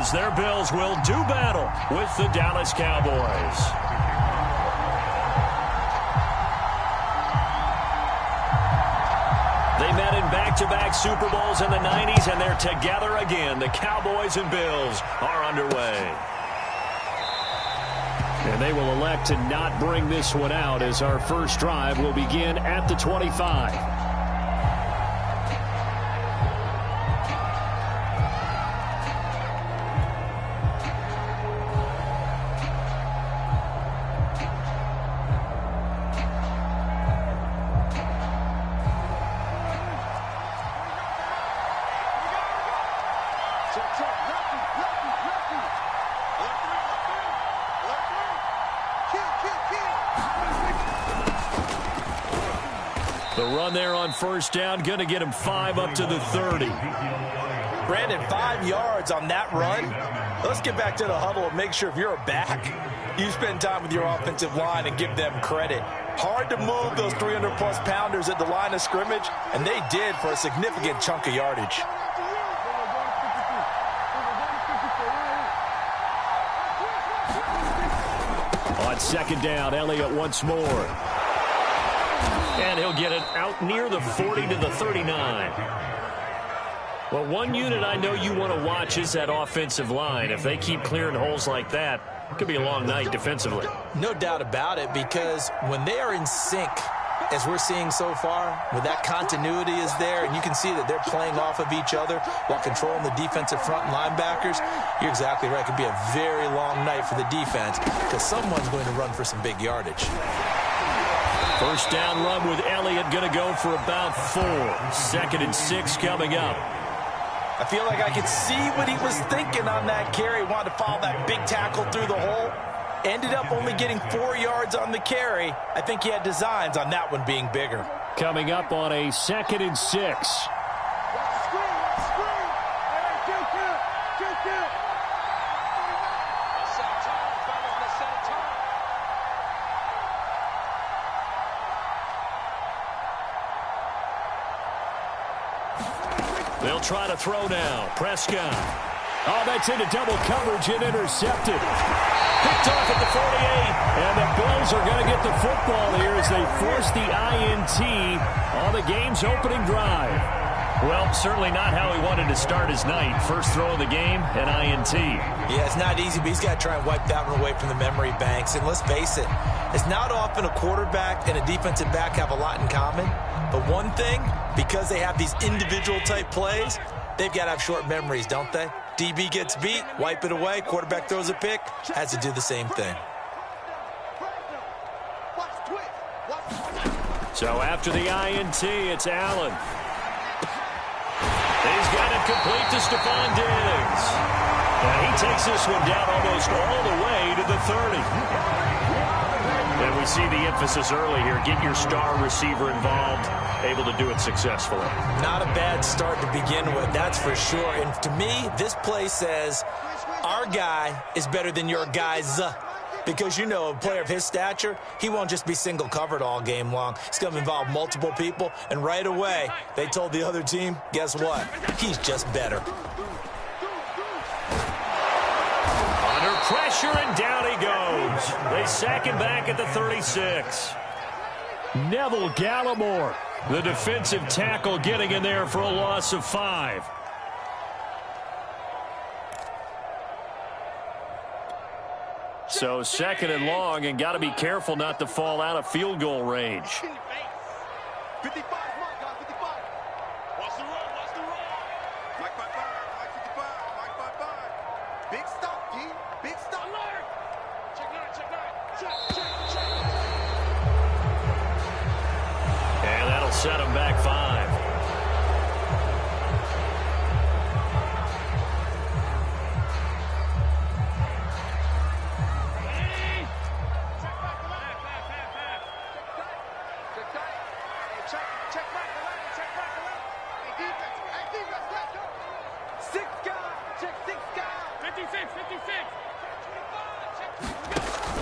as their Bills will do battle with the Dallas Cowboys. They met in back-to-back Super Bowls in the 90s, and they're together again. The Cowboys and Bills are underway. And they will elect to not bring this one out as our first drive will begin at the 25. The run there on first down, going to get him 5 up to the 30. Brandon, 5 yards on that run. Let's get back to the huddle and make sure if you're a back, you spend time with your offensive line and give them credit. Hard to move those 300-plus pounders at the line of scrimmage, and they did for a significant chunk of yardage. On second down, Elliott once more. And he'll get it out near the 40 to the 39. Well, one unit I know you want to watch is that offensive line. If they keep clearing holes like that, it could be a long night defensively. No doubt about it, because when they are in sync, as we're seeing so far, when that continuity is there, and you can see that they're playing off of each other while controlling the defensive front and linebackers, you're exactly right. It could be a very long night for the defense because someone's going to run for some big yardage. First down run with Elliott going to go for about 4. 2nd and 6 coming up. I feel like I could see what he was thinking on that carry. Wanted to follow that big tackle through the hole. Ended up only getting 4 yards on the carry. I think he had designs on that one being bigger. Coming up on a 2nd and 6. They'll try to throw now. Prescott. Oh, that's into double coverage and intercepted. Picked off at the 48. And the Bills are going to get the football here as they force the INT on the game's opening drive. Well, certainly not how he wanted to start his night. First throw of the game, an INT. Yeah, it's not easy, but he's got to try and wipe that one away from the memory banks. And let's face it, it's not often a quarterback and a defensive back have a lot in common. But one thing, because they have these individual type plays, they've got to have short memories, don't they? DB gets beat, wipe it away, quarterback throws a pick, has to do the same thing. So after the INT, it's Allen. He's got it complete to Stephon Diggs. And he takes this one down almost all the way to the 30. And we see the emphasis early here. Get your star receiver involved, able to do it successfully. Not a bad start to begin with, that's for sure. And to me, this play says our guy is better than your guys. Because, you know, a player of his stature, he won't just be single covered all game long. It's going to involve multiple people. And right away, they told the other team, guess what? He's just better. Under pressure, and down he goes. They sack him back at the 36. Neville Gallimore, the defensive tackle, getting in there for a loss of 5. So 2nd and long, and got to be careful not to fall out of field goal range. 55, Mike, 55. Watch the run, watch the run. Mike 55, Mike 55, Mike 55. Big stop, G. Big stop. Alert. Check 9, check 9. Check. And that'll set him back 5.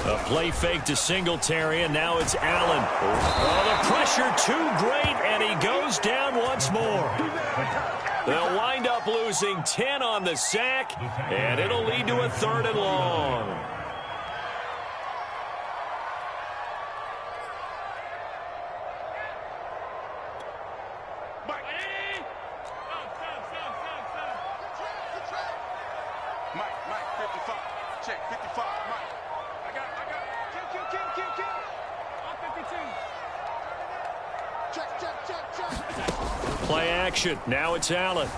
A play fake to Singletary, and now it's Allen. Oh, the pressure too great, and he goes down once more. They'll wind up losing 10 on the sack, and it'll lead to a 3rd and long. Mike, 55. Check, 55, Mike. I got King. On 52. Check. Play action. Now it's Allen.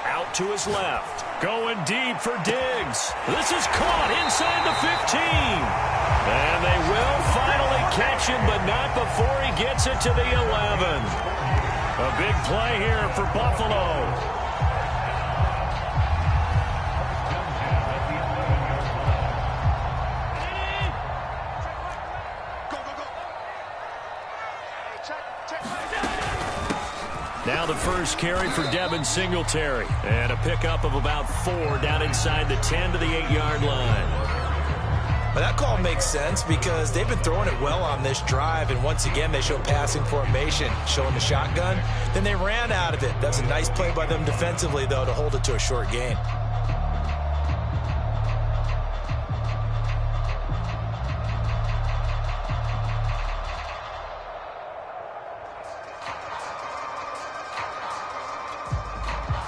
Out to his left. Going deep for Diggs. This is caught inside the 15. And they will finally catch him, but not before he gets it to the 11. A big play here for Buffalo. Now the first carry for Devin Singletary. And a pickup of about 4 down inside the 10 to the 8-yard line. Well, that call makes sense because they've been throwing it well on this drive, and once again they show passing formation, showing the shotgun. Then they ran out of it. That's a nice play by them defensively, though, to hold it to a short gain.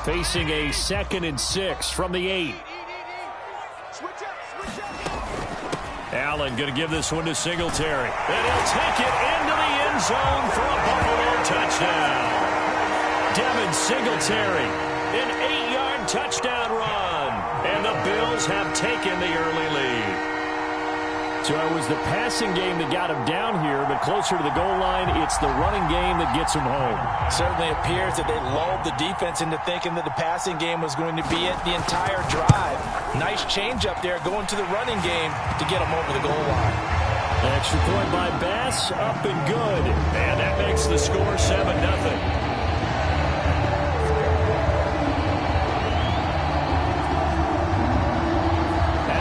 Facing a 2nd and 6 from the 8. Allen going to give this one to Singletary. And he'll take it into the end zone for a Buffalo touchdown. Devin Singletary, an 8-yard touchdown run. And the Bills have taken the early lead. So it was the passing game that got him down here, but closer to the goal line, it's the running game that gets him home. Certainly appears that they lulled the defense into thinking that the passing game was going to be it the entire drive. Nice change up there going to the running game to get him over the goal line. Extra point by Bass, up and good. And that makes the score 7-0.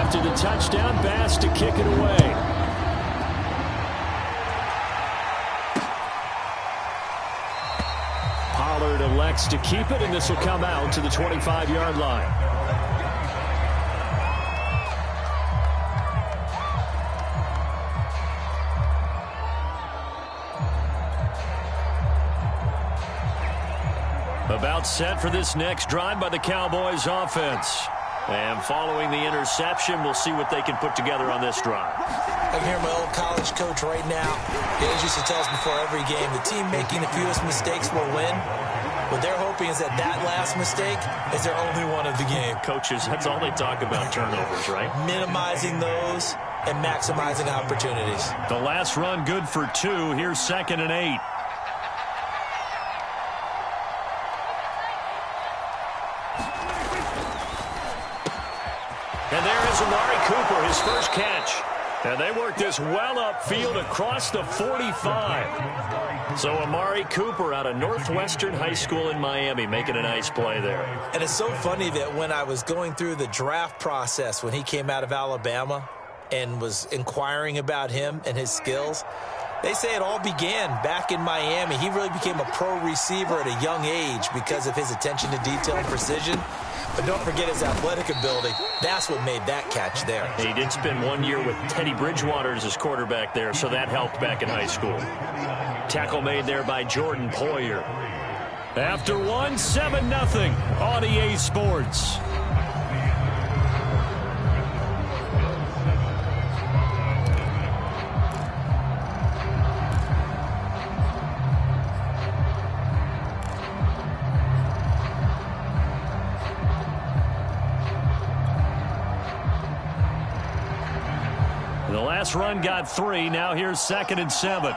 After the touchdown, Bass to kick it away. Pollard elects to keep it, and this will come out to the 25-yard line. About set for this next drive by the Cowboys offense. And following the interception, we'll see what they can put together on this drive. I can hear my old college coach right now. He always used to tell us before every game, the team making the fewest mistakes will win. What they're hoping is that last mistake is their only one of the game. Coaches, that's all they talk about, turnovers, right? Minimizing those and maximizing opportunities. The last run good for 2. Here's 2nd and 8. And there is Amari Cooper, his first catch. And they work this well upfield across the 45. So Amari Cooper out of Northwestern High School in Miami making a nice play there. And it's so funny that when I was going through the draft process when he came out of Alabama and was inquiring about him and his skills, they say it all began back in Miami. He really became a pro receiver at a young age because of his attention to detail and precision. But don't forget his athletic ability. That's what made that catch there. He did spend 1 year with Teddy Bridgewater as his quarterback there, so that helped back in high school. Tackle made there by Jordan Poyer. After 7-0 on EA Sports. The last run got 3. Now here's 2nd and 7.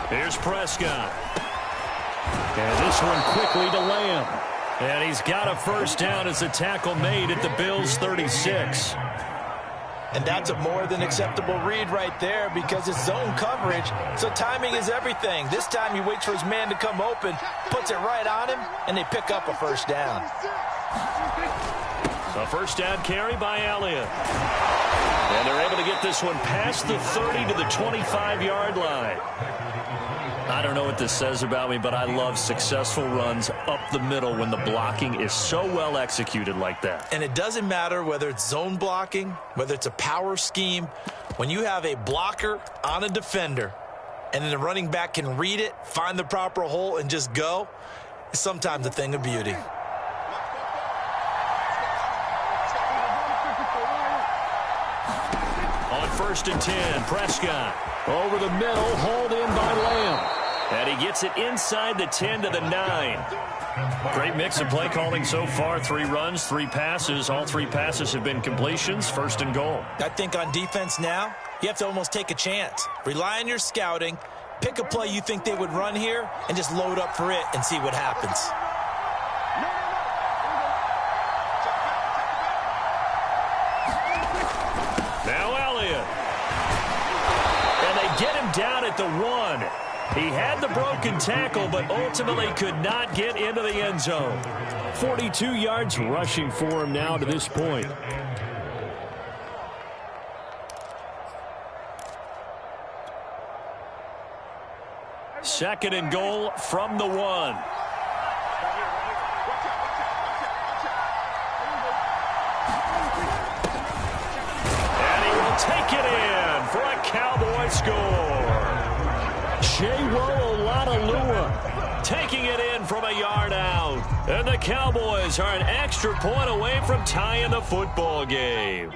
Here's Prescott. And this one quickly to Lamb. And he's got a first down as the tackle made at the Bills' 36. And that's a more than acceptable read right there because it's zone coverage, so timing is everything. This time he waits for his man to come open, puts it right on him, and they pick up a first down. A first down carry by Elliott. And they're able to get this one past the 30 to the 25-yard line. I don't know what this says about me, but I love successful runs up the middle when the blocking is so well executed like that. And it doesn't matter whether it's zone blocking, whether it's a power scheme. When you have a blocker on a defender and then the running back can read it, find the proper hole, and just go, it's sometimes a thing of beauty. On 1st and 10, Prescott over the middle, hauled in by Lamb. And he gets it inside the 10 to the 9. Great mix of play calling so far. 3 runs, 3 passes. All 3 passes have been completions. 1st and goal. I think on defense now, you have to almost take a chance. Rely on your scouting. Pick a play you think they would run here and just load up for it and see what happens. Now Elliott. And they get him down at the 1. He had the broken tackle, but ultimately could not get into the end zone. 42 yards rushing for him now to this point. Second and goal from the 1. And he will take it in for a Cowboy score. Olonilua taking it in from a yard out. And the Cowboys are an extra point away from tying the football game.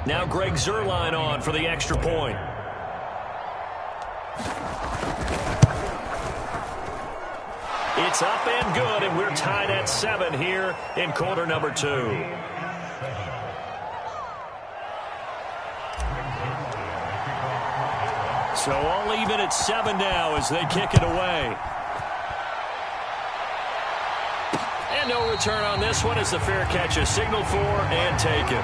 Now Greg Zuerlein on for the extra point. It's up and good, and we're tied at 7 here in quarter number 2. So all even at 7 now as they kick it away. And no return on this one as the fair catch is signaled for and taken.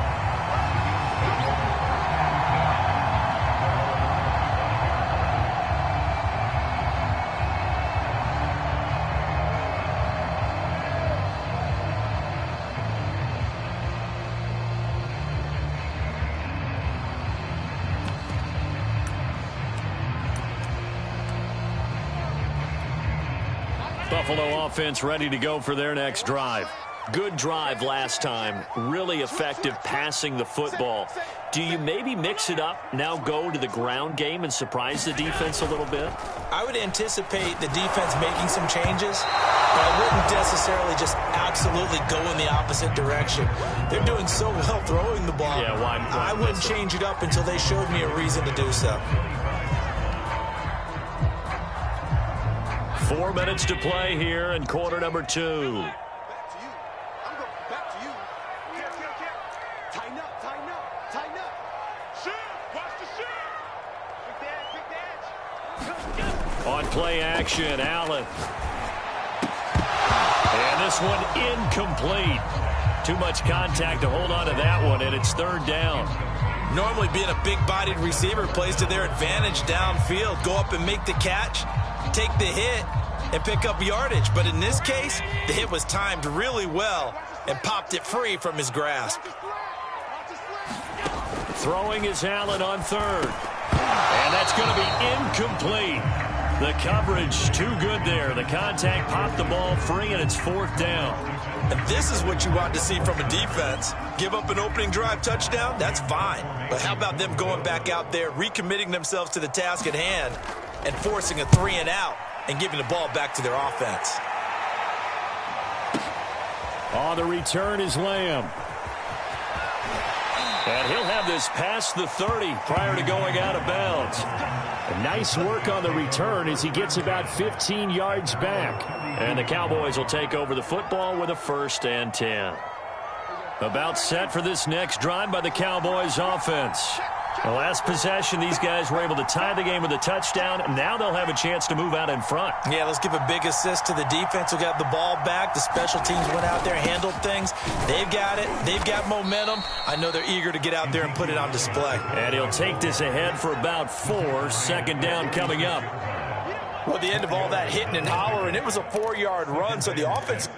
Buffalo offense ready to go for their next drive. Good drive last time. Really effective passing the football. Do you maybe mix it up, now go to the ground game and surprise the defense a little bit? I would anticipate the defense making some changes, but I wouldn't necessarily just absolutely go in the opposite direction. They're doing so well throwing the ball. Yeah, why I wouldn't change it up until they showed me a reason to do so. 4 minutes to play here in quarter number 2. Back to you. I'm going back to you. Tighten up, tighten up, tighten up. Shoot! Watch the shoot! Big dash. On play action, Allen. And this one incomplete. Too much contact to hold on to that one, and it's 3rd down. Normally being a big-bodied receiver plays to their advantage downfield. Go up and make the catch, take the hit, and pick up yardage. But in this case, the hit was timed really well and popped it free from his grasp. Throwing is Allen on 3rd. And that's going to be incomplete. The coverage too good there. The contact popped the ball free, and it's 4th down. And this is what you want to see from a defense. Give up an opening drive touchdown, that's fine. But how about them going back out there, recommitting themselves to the task at hand, and forcing a 3 and out and giving the ball back to their offense. On the return is Lamb. And he'll have this past the 30 prior to going out of bounds. A nice work on the return as he gets about 15 yards back. And the Cowboys will take over the football with a 1st and 10. About set for this next drive by the Cowboys offense. The last possession, these guys were able to tie the game with a touchdown. Now they'll have a chance to move out in front. Yeah, let's give a big assist to the defense who got the ball back. The special teams went out there, handled things. They've got it. They've got momentum. I know they're eager to get out there and put it on display. And he'll take this ahead for about 4. Second down coming up. Well, the end of all that hitting and hollering, it was a 4-yard run, so the offense...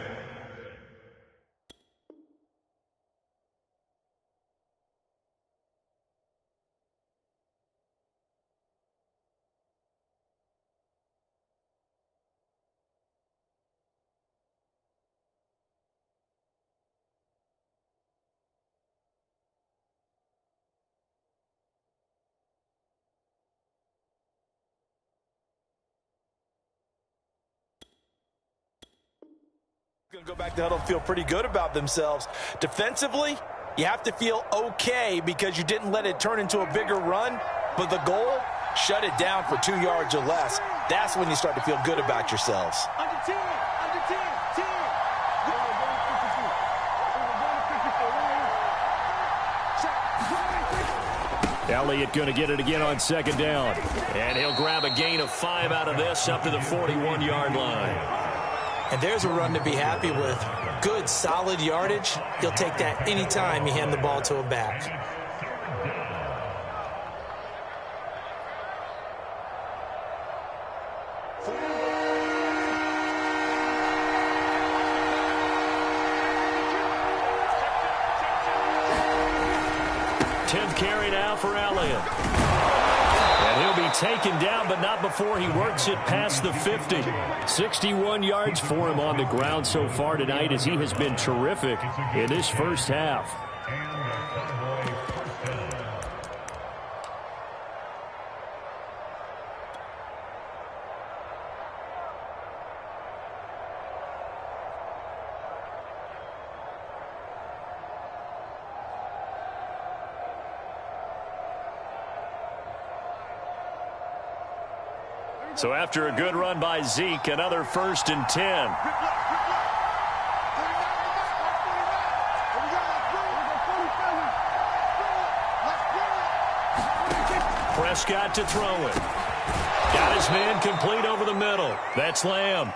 Going to go back to huddle and feel pretty good about themselves. Defensively, you have to feel okay because you didn't let it turn into a bigger run, but the goal, shut it down for 2 yards or less. That's when you start to feel good about yourselves. Under 10, under 10, 10. Elliott going to get it again on second down. And he'll grab a gain of 5 out of this up to the 41-yard line. And there's a run to be happy with. Good, solid yardage. You'll take that anytime you hand the ball to a back. Carry now for Elliott. And he'll be taken down, but not before he works it past the 50. 61 yards for him on the ground so far tonight as he has been terrific in this first half. So after a good run by Zeke, another 1st and 10. Prescott to throw it. Got his man complete over the middle. That's Lamb.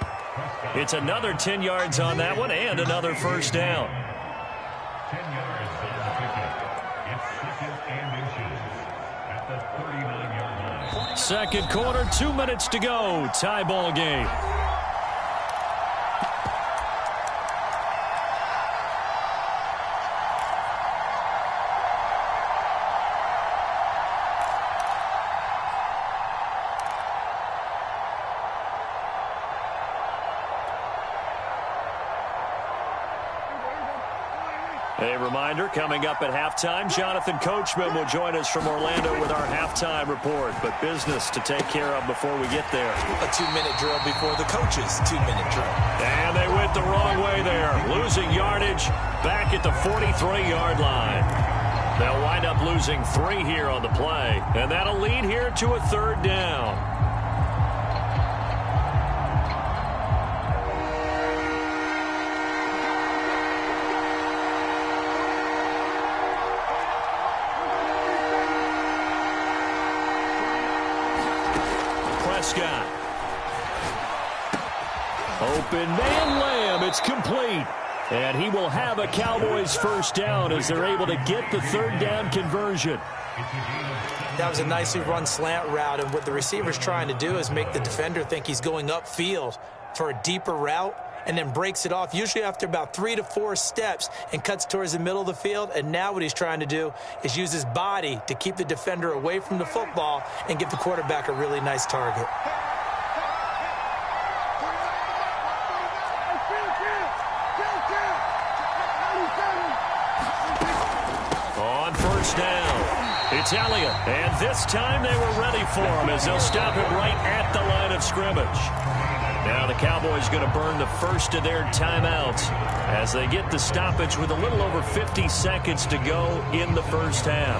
It's another 10 yards on that one and another first down. 10 yards on the pickup. It's 2nd and inches at the 39-yard line. Second quarter, 2 minutes to go. Tie ball game. A reminder, coming up at halftime, Jonathan Coachman will join us from Orlando with our halftime report. But business to take care of before we get there. A 2-minute drill before the coach's 2-minute drill. And they went the wrong way there. Losing yardage back at the 43-yard line. They'll wind up losing 3 here on the play. And that'll lead here to a 3rd down. Prescott. Open man Lamb. It's complete. And he will have a Cowboys first down as they're able to get the 3rd down conversion. That was a nicely run slant route, and what the receiver's trying to do is make the defender think he's going upfield for a deeper route and then breaks it off, usually after about 3 to 4 steps, and cuts towards the middle of the field. And now what he's trying to do is use his body to keep the defender away from the football and give the quarterback a really nice target. On first down, it's Elliott. And this time they were ready for him as they'll stop him right at the line of scrimmage. Now the Cowboys going to burn the first of their timeouts as they get the stoppage with a little over 50 seconds to go in the first half.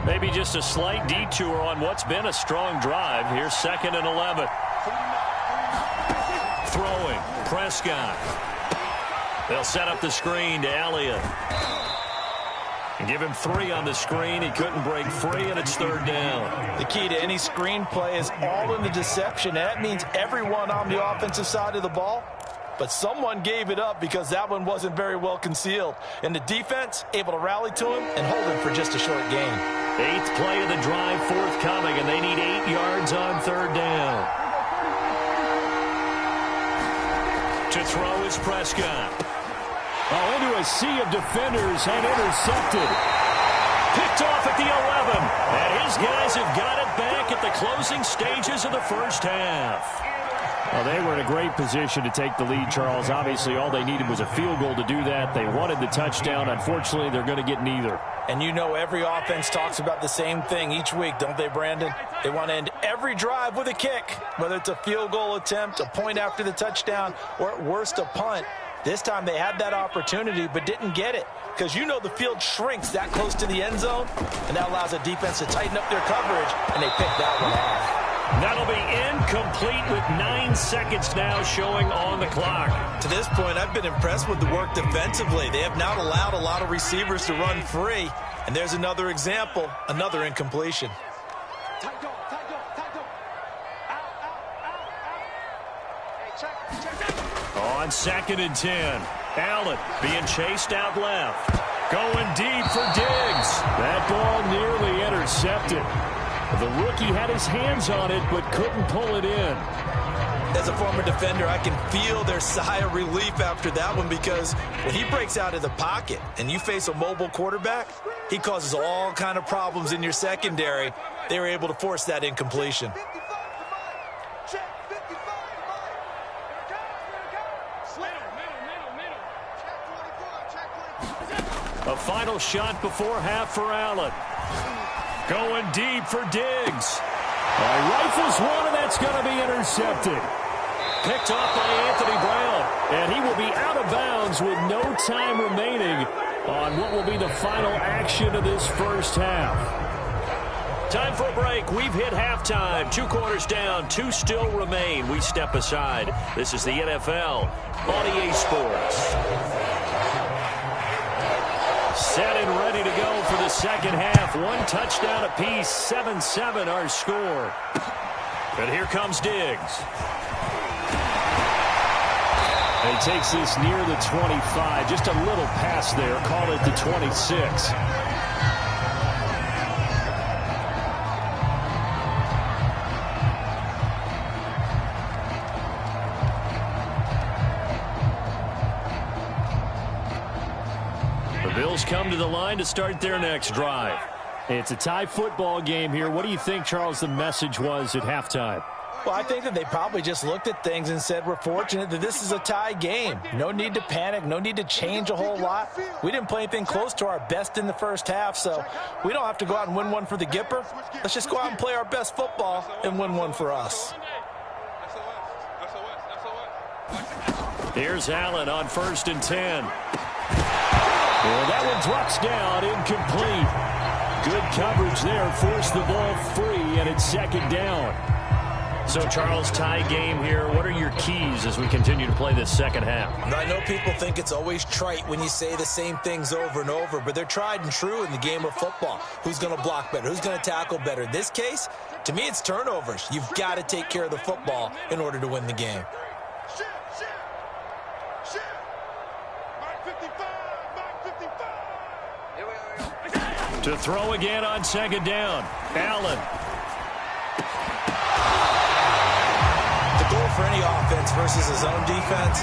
Maybe just a slight detour on what's been a strong drive. Here's 2nd and 11. Throwing, Prescott. They'll set up the screen to Elliott. And give him 3 on the screen. He couldn't break free, and it's 3rd down. The key to any screen play is all in the deception. And that means everyone on the offensive side of the ball. But someone gave it up because that one wasn't very well concealed. And the defense able to rally to him and hold him for just a short gain. 8th play of the drive forthcoming, and they need 8 yards on 3rd down. To throw is Prescott. Oh, into a sea of defenders and intercepted. Picked off at the 11. And his guys have got it back at the closing stages of the first half. Well, they were in a great position to take the lead, Charles. Obviously, all they needed was a field goal to do that. They wanted the touchdown. Unfortunately, they're going to get neither. And you know every offense talks about the same thing each week, don't they, Brandon? They want to end every drive with a kick, whether it's a field goal attempt, a point after the touchdown, or at worst a punt. This time they had that opportunity but didn't get it because you know the field shrinks that close to the end zone, and that allows the defense to tighten up their coverage, and they picked that one off. That'll be incomplete with 9 seconds now showing on the clock. To this point, I've been impressed with the work defensively. They have not allowed a lot of receivers to run free, and there's another example, another incompletion. On 2nd and 10, Allen being chased out left. Going deep for Diggs. That ball nearly intercepted. The rookie had his hands on it but couldn't pull it in. As a former defender, I can feel their sigh of relief after that one because when he breaks out of the pocket and you face a mobile quarterback, he causes all kind of problems in your secondary. They were able to force that incompletion. A final shot before half for Allen. Going deep for Diggs. Rifles one, and that's going to be intercepted. Picked off by Anthony Brown. And he will be out of bounds with no time remaining on what will be the final action of this first half. Time for a break. We've hit halftime. 2 quarters down. 2 still remain. We step aside. This is the NFL on EA Sports. Set and ready to go for the second half. 1 touchdown apiece. 7-7 our score. And here comes Diggs. And he takes this near the 25. Just a little pass there. Call it the 26. Bills come to the line to start their next drive. It's a tie football game here. What do you think, Charles, the message was at halftime? Well, I think that they probably just looked at things and said, we're fortunate that this is a tie game. No need to panic. No need to change a whole lot. We didn't play anything close to our best in the first half, so we don't have to go out and win one for the Gipper. Let's just go out and play our best football and win one for us. Here's Allen on 1st and 10. Well, that one drops down, incomplete. Good coverage there, forced the ball free, and it's 2nd down. So, Charles, tie game here. What are your keys as we continue to play this second half? I know people think it's always trite when you say the same things over and over, but they're tried and true in the game of football. Who's going to block better? Who's going to tackle better? In this case, to me, it's turnovers. You've got to take care of the football in order to win the game. To throw again on 2nd down. Allen. The goal for any offense versus his own defense,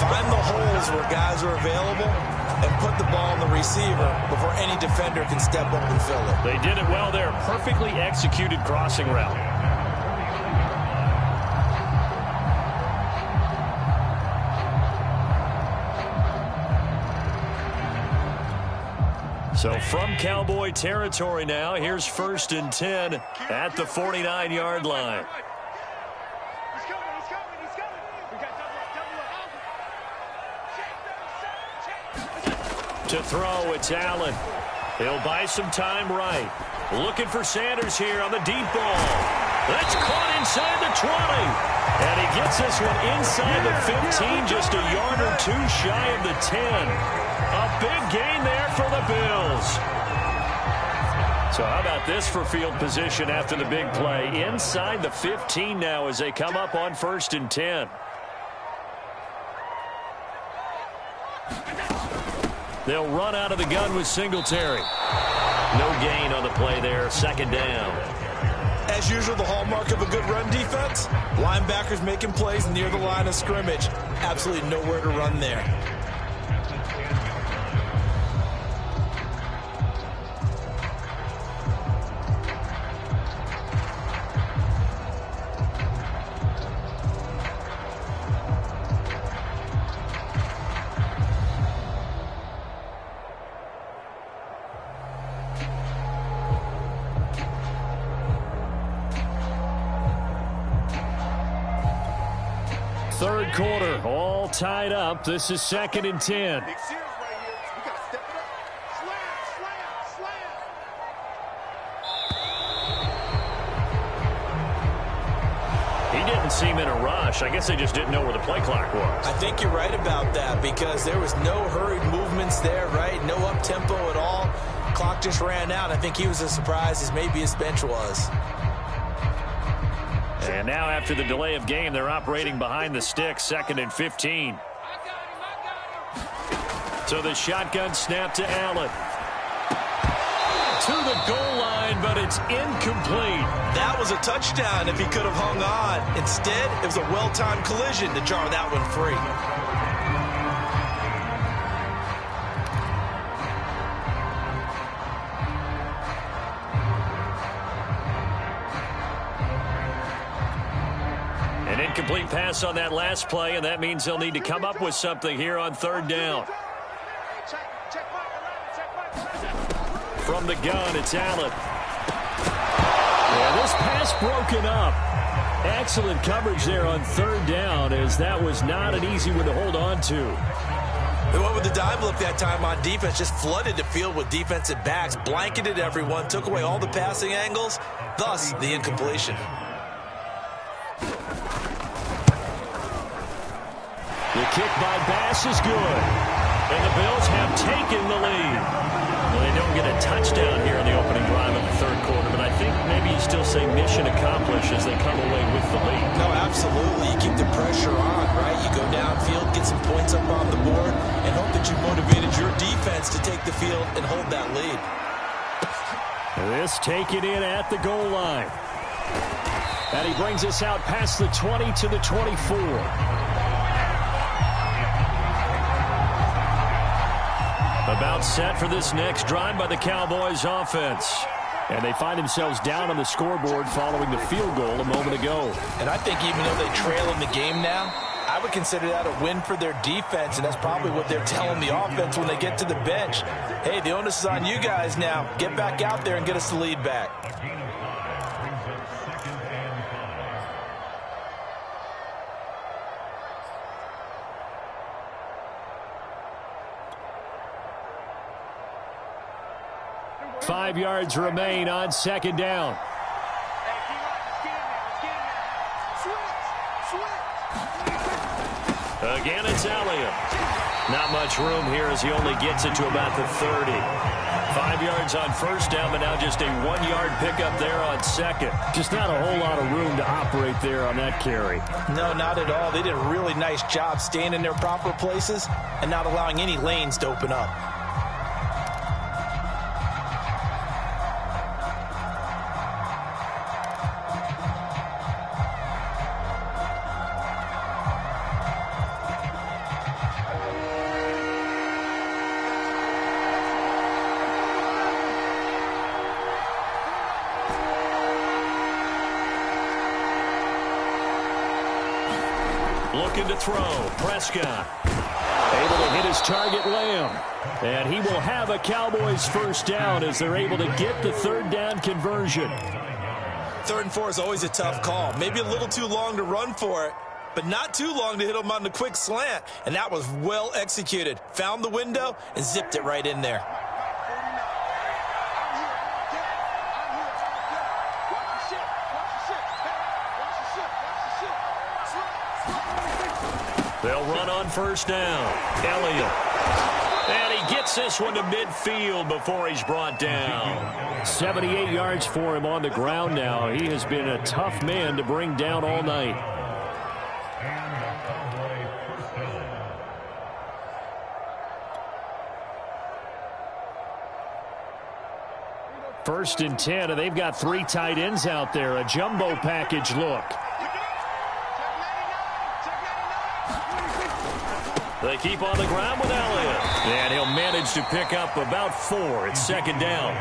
find the holes where guys are available and put the ball in the receiver before any defender can step up and fill it. They did it well there. Perfectly executed crossing route. So from Cowboy territory now, here's 1st and 10 at the 49-yard line. To throw, it's Allen. He'll buy some time right. Looking for Sanders here on the deep ball. That's caught inside the 20. And he gets this one inside the 15, just a yard or two shy of the 10. A big gain there for the Bills. So how about this for field position after the big play? Inside the 15 now as they come up on 1st and 10. They'll run out of the gun with Singletary. No gain on the play there, 2nd down. As usual, the hallmark of a good run defense, linebackers making plays near the line of scrimmage. Absolutely nowhere to run there. Third quarter, all tied up. This is 2nd and 10. Big series right here. We got to step it up. Slam, slam, slam. He didn't seem in a rush. I guess they just didn't know where the play clock was. I think you're right about that because there was no hurried movements there, right? No up-tempo at all. Clock just ran out. I think he was as surprised as maybe his bench was. And now after the delay of game, they're operating behind the sticks, 2nd and 15. So the shotgun snap to Allen. To the goal line, but it's incomplete. That was a touchdown if he could have hung on. Instead, it was a well-timed collision to jar that one free. An incomplete pass on that last play, and that means they'll need to come up with something here on 3rd down. From the gun, it's Allen. Yeah, this pass broken up. Excellent coverage there on 3rd down, as that was not an easy one to hold on to. They went with the dime look that time on defense, just flooded the field with defensive backs, blanketed everyone, took away all the passing angles, thus the incompletion. The kick by Bass is good. And the Bills have taken the lead. Well, they don't get a touchdown here in the opening drive of the 3rd quarter, but I think maybe you still say mission accomplished as they come away with the lead. No, absolutely. You keep the pressure on, right? You go downfield, get some points up on the board, and hope that you motivated your defense to take the field and hold that lead. This taken in at the goal line. And he brings us out past the 20 to the 24. About set for this next drive by the Cowboys offense. And they find themselves down on the scoreboard following the field goal a moment ago. And I think even though they trail in the game now, I would consider that a win for their defense, and that's probably what they're telling the offense when they get to the bench. Hey, the onus is on you guys now. Get back out there and get us the lead back. 5 yards remain on 2nd down. Again, it's Elliott. Not much room here as he only gets it to about the 30. 5 yards on 1st down, but now just a 1-yard pickup there on 2nd. Just not a whole lot of room to operate there on that carry. No, not at all. They did a really nice job staying in their proper places and not allowing any lanes to open up. Looking to throw. Prescott able to hit his target, Lamb. And he will have a Cowboys 1st down as they're able to get the 3rd down conversion. 3rd and 4 is always a tough call. Maybe a little too long to run for it, but not too long to hit him on the quick slant. And that was well executed. Found the window and zipped it right in there. They'll run on first down. Elliott. And he gets this one to midfield before he's brought down. 78 yards for him on the ground now. He has been a tough man to bring down all night. First and 10, and they've got 3 tight ends out there. A jumbo package look. They keep on the ground with Elliott. And he'll manage to pick up about 4. It's second down.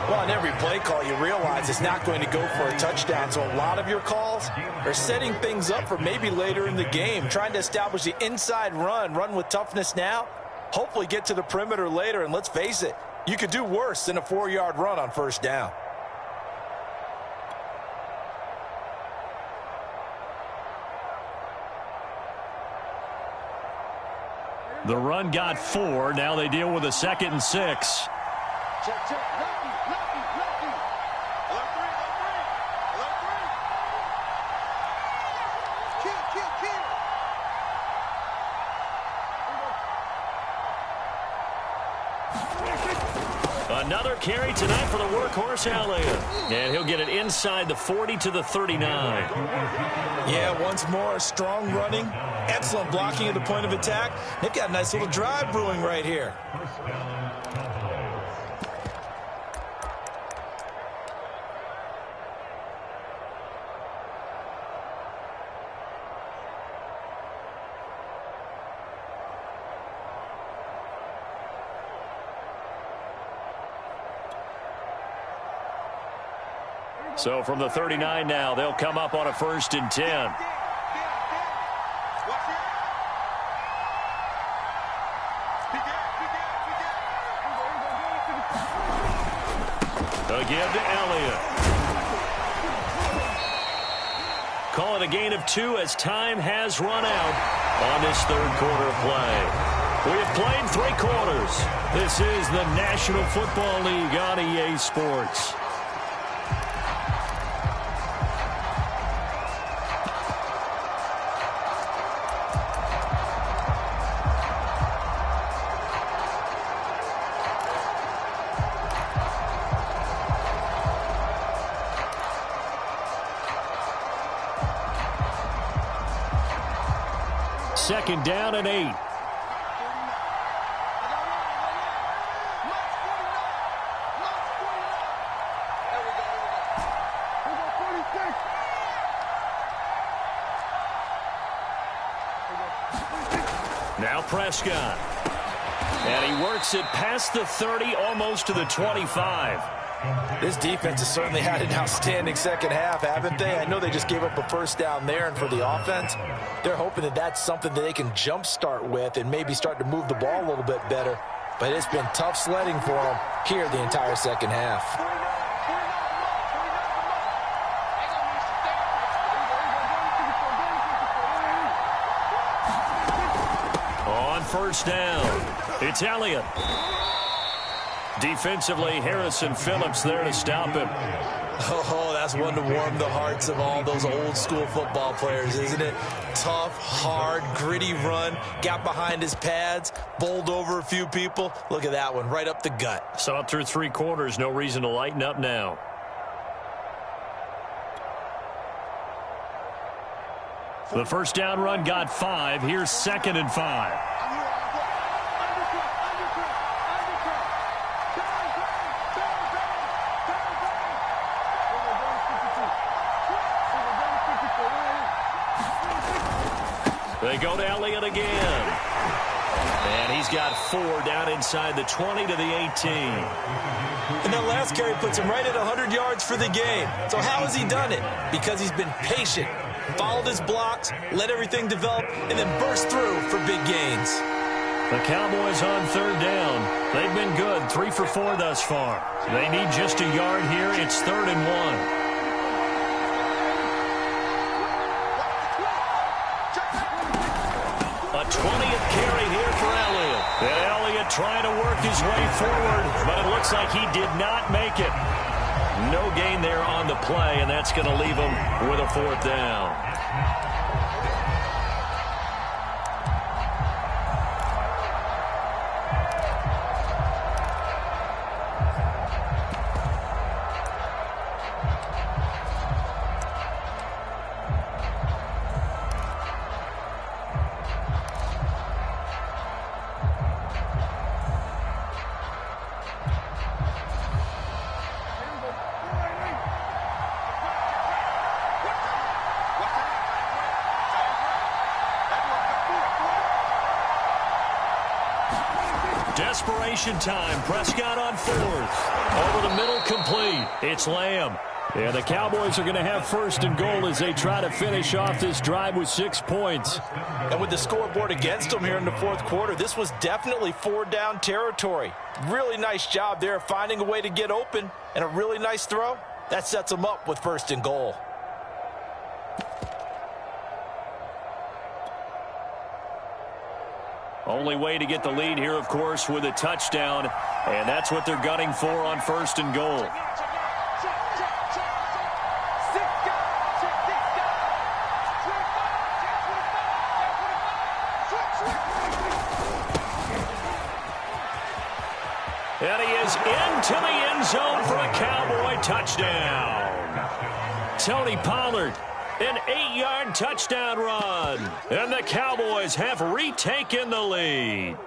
Well, on every play call, you realize it's not going to go for a touchdown. So a lot of your calls are setting things up for maybe later in the game, trying to establish the inside run with toughness now, hopefully get to the perimeter later. And let's face it, you could do worse than a 4-yard run on first down. The run got 4. Now they deal with a 2nd and 6. Check. Lucky. Alert 3. Kill. Another carry tonight for the workhorse Elliott. And he'll get it inside the 40 to the 39. Yeah, once more, strong running, excellent blocking at the point of attack. They've got a nice little drive brewing right here. So from the 39 now, they'll come up on a 1st and 10. Again to Elliott. Call it a gain of 2 as time has run out on this third quarter of play. We have played 3 quarters. This is the National Football League on EA Sports. Second down and 8. Now Prescott. And he works it past the 30, almost to the 25. This defense has certainly had an outstanding second half, haven't they? I know they just gave up a first down there, and for the offense, they're hoping that that's something that they can jumpstart with and maybe start to move the ball a little bit better. But it's been tough sledding for them here the entire second half. On first down, it's Elliott. Defensively, Harrison Phillips there to stop him. Oh, that's one to warm the hearts of all those old school football players, isn't it? Tough, hard, gritty run, got behind his pads, bowled over a few people. Look at that one, right up the gut. Saw it through 3 quarters, no reason to lighten up now. The first down run got 5. Here's 2nd and 5. They go to Elliott again. And he's got 4 down inside the 20 to the 18. And that last carry puts him right at 100 yards for the game. So how has he done it? Because he's been patient, followed his blocks, let everything develop, and then burst through for big gains. The Cowboys on 3rd down. They've been good, 3 for 4 thus far. They need just a yard here. It's 3rd and 1. A 20th carry here for Elliott. And Elliott trying to work his way forward, but it looks like he did not make it. No gain there on the play, and that's going to leave him with a 4th down. Desperation time. Prescott on fourth. Over the middle, complete. It's Lamb. And the Cowboys are going to have first and goal as they try to finish off this drive with 6 points. And with the scoreboard against them here in the fourth quarter, this was definitely 4-down territory. Really nice job there finding a way to get open, and a really nice throw. That sets them up with first and goal. Only way to get the lead here, of course, with a touchdown. And that's what they're gunning for on first and goal. And he is into the end zone for a Cowboy touchdown. Tony Pollard, an 8-yard touchdown run. And the Cowboys have retaken the lead.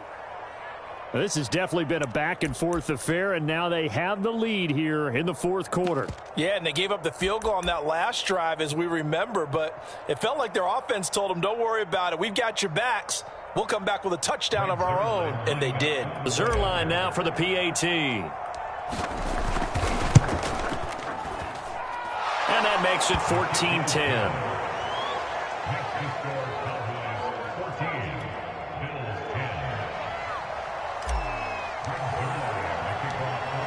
This has definitely been a back-and-forth affair, and now they have the lead here in the fourth quarter. Yeah, and they gave up the field goal on that last drive, as we remember, but it felt like their offense told them, don't worry about it. We've got your backs. We'll come back with a touchdown of our own, and they did. Zerline now for the PAT. And that makes it 14-10.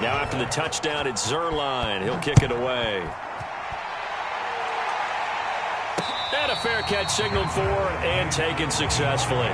Now after the touchdown, it's Zerline. He'll kick it away. And a fair catch signaled for and taken successfully.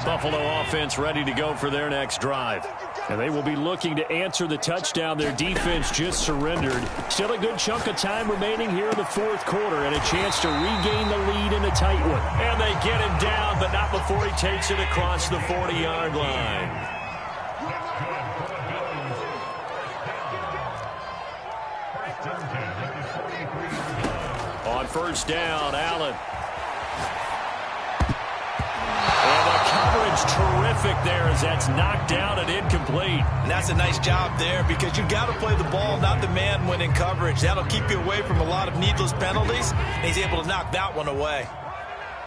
Buffalo offense ready to go for their next drive. And they will be looking to answer the touchdown their defense just surrendered. Still a good chunk of time remaining here in the fourth quarter and a chance to regain the lead in a tight one. And they get him down, but not before he takes it across the 40-yard line. On first down, Allen. And the coverage terrific there as that's knocked down and incomplete. And that's a nice job there because you've got to play the ball, not the man when in coverage. That'll keep you away from a lot of needless penalties. And he's able to knock that one away.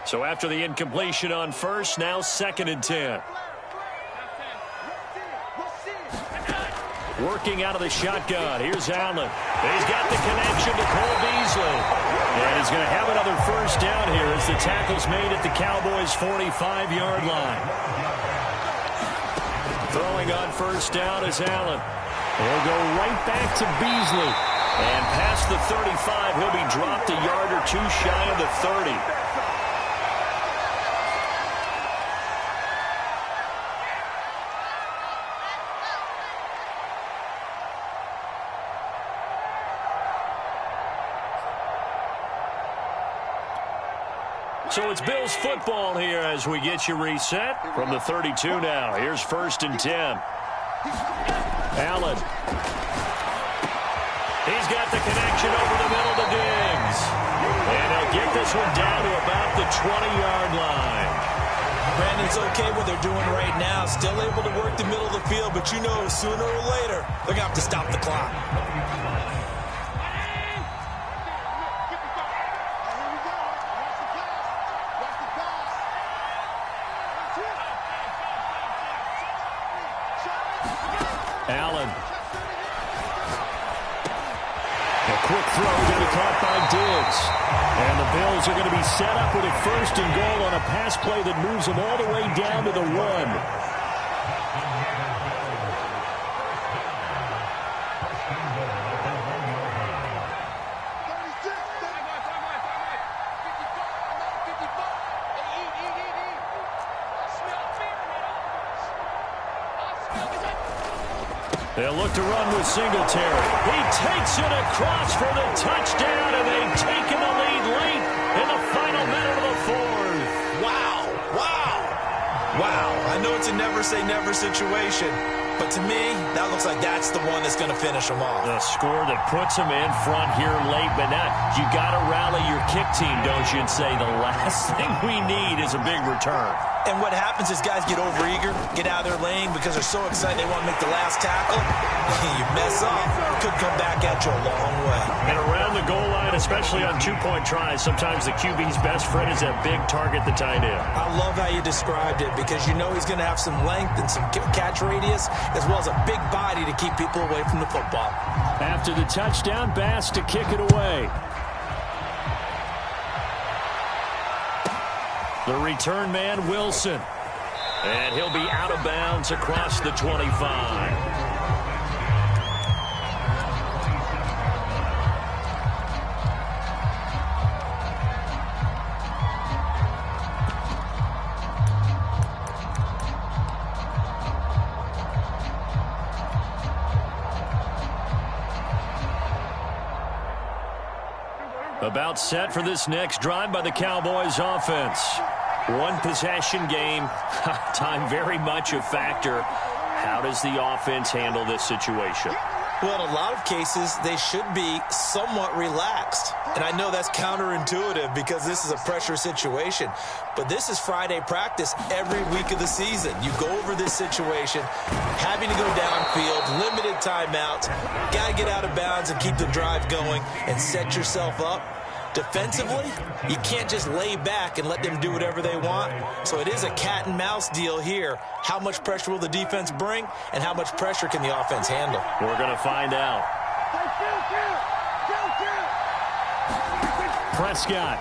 So after the incompletion on first, now 2nd and 10. Working out of the shotgun. Here's Allen. He's got the connection to Cole Beasley. And he's going to have another first down here as the tackle's made at the Cowboys' 45-yard line. Throwing on first down is Allen. He'll go right back to Beasley. And past the 35, he'll be dropped a yard or two shy of the 30. So it's Bills football here as we get you reset from the 32 now. Here's 1st and 10. Allen. He's got the connection over the middle to Diggs. And he'll get this one down to about the 20-yard line. Brandon, it's okay what they're doing right now. Still able to work the middle of the field, but you know sooner or later they're going to have to stop the clock. Allen. A quick throw going to be caught by Diggs. And the Bills are going to be set up with a 1st and goal on a pass play that moves them all the way down to the 1. They'll look to run with Singletary. He takes it across for the touchdown, and they've taken the lead late in the final minute of the fourth. Wow. Wow. Wow. I know it's a never say never situation, But to me, that looks like that's the one that's going to finish them off. The score that puts them in front here late, but now you got to rally your kick team, don't you, and say the last thing we need is a big return. And what happens is guys get overeager, get out of their lane because they're so excited they want to make the last tackle. You mess up, it could come back at you a long way. And around the goal line, especially on two-point tries, sometimes the QB's best friend is that big target, the tight end. I love how you described it because you know he's going to have some length and some catch radius as well as a big body to keep people away from the football. After the touchdown, Bass to kick it away. The return man, Wilson. And he'll be out of bounds across the 25. About set for this next drive by the Cowboys offense. One possession game. Time very much a factor. How does the offense handle this situation? Well, in a lot of cases, they should be somewhat relaxed. And I know that's counterintuitive because this is a pressure situation. But this is Friday practice every week of the season. You go over this situation, having to go downfield, limited timeouts, got to get out of bounds and keep the drive going and set yourself up. Defensively, you can't just lay back and let them do whatever they want. So it is a cat and mouse deal here. How much pressure will the defense bring, and how much pressure can the offense handle? We're going to find out. Prescott.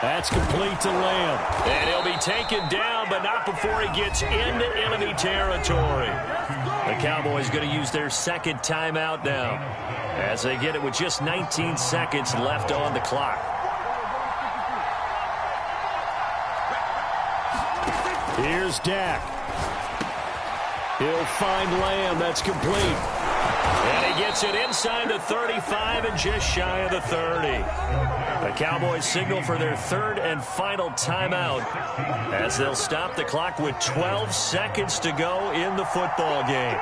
That's complete to Lamb. And he'll be taken down, but not before he gets into enemy territory. The Cowboys going to use their second timeout now, as they get it with just 19 seconds left on the clock. Here's Dak. He'll find Lamb. That's complete. And he gets it inside the 35 and just shy of the 30. The Cowboys signal for their third and final timeout as they'll stop the clock with 12 seconds to go in the football game.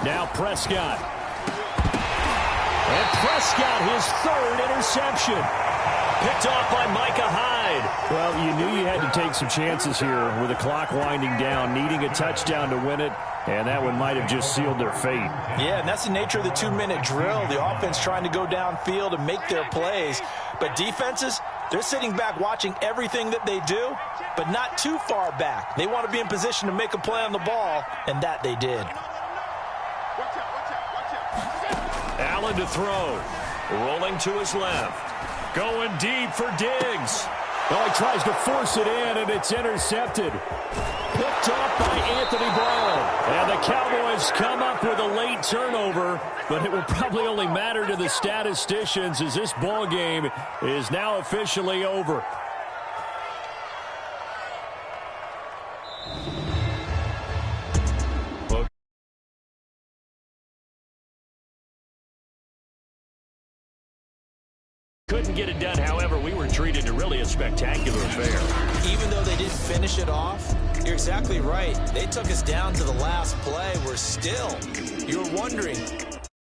Now Prescott. And Prescott, his third interception. Picked off by Micah Hyde. Well, you knew you had to take some chances here with the clock winding down, needing a touchdown to win it, and that one might have just sealed their fate. Yeah, and that's the nature of the 2-minute drill. The offense trying to go downfield and make their plays. But defenses, they're sitting back watching everything that they do, but not too far back. They want to be in position to make a play on the ball, and that they did. Allen to throw. Rolling to his left. Going deep for Diggs. Well, he tries to force it in, and it's intercepted. Picked off by Anthony Brown. And the Cowboys come up with a late turnover, but it will probably only matter to the statisticians as this ball game is now officially over. Couldn't get it done. However, we were treated to really a spectacular affair. Even though they didn't finish it off, you're exactly right. They took us down to the last play. We're still, you're wondering,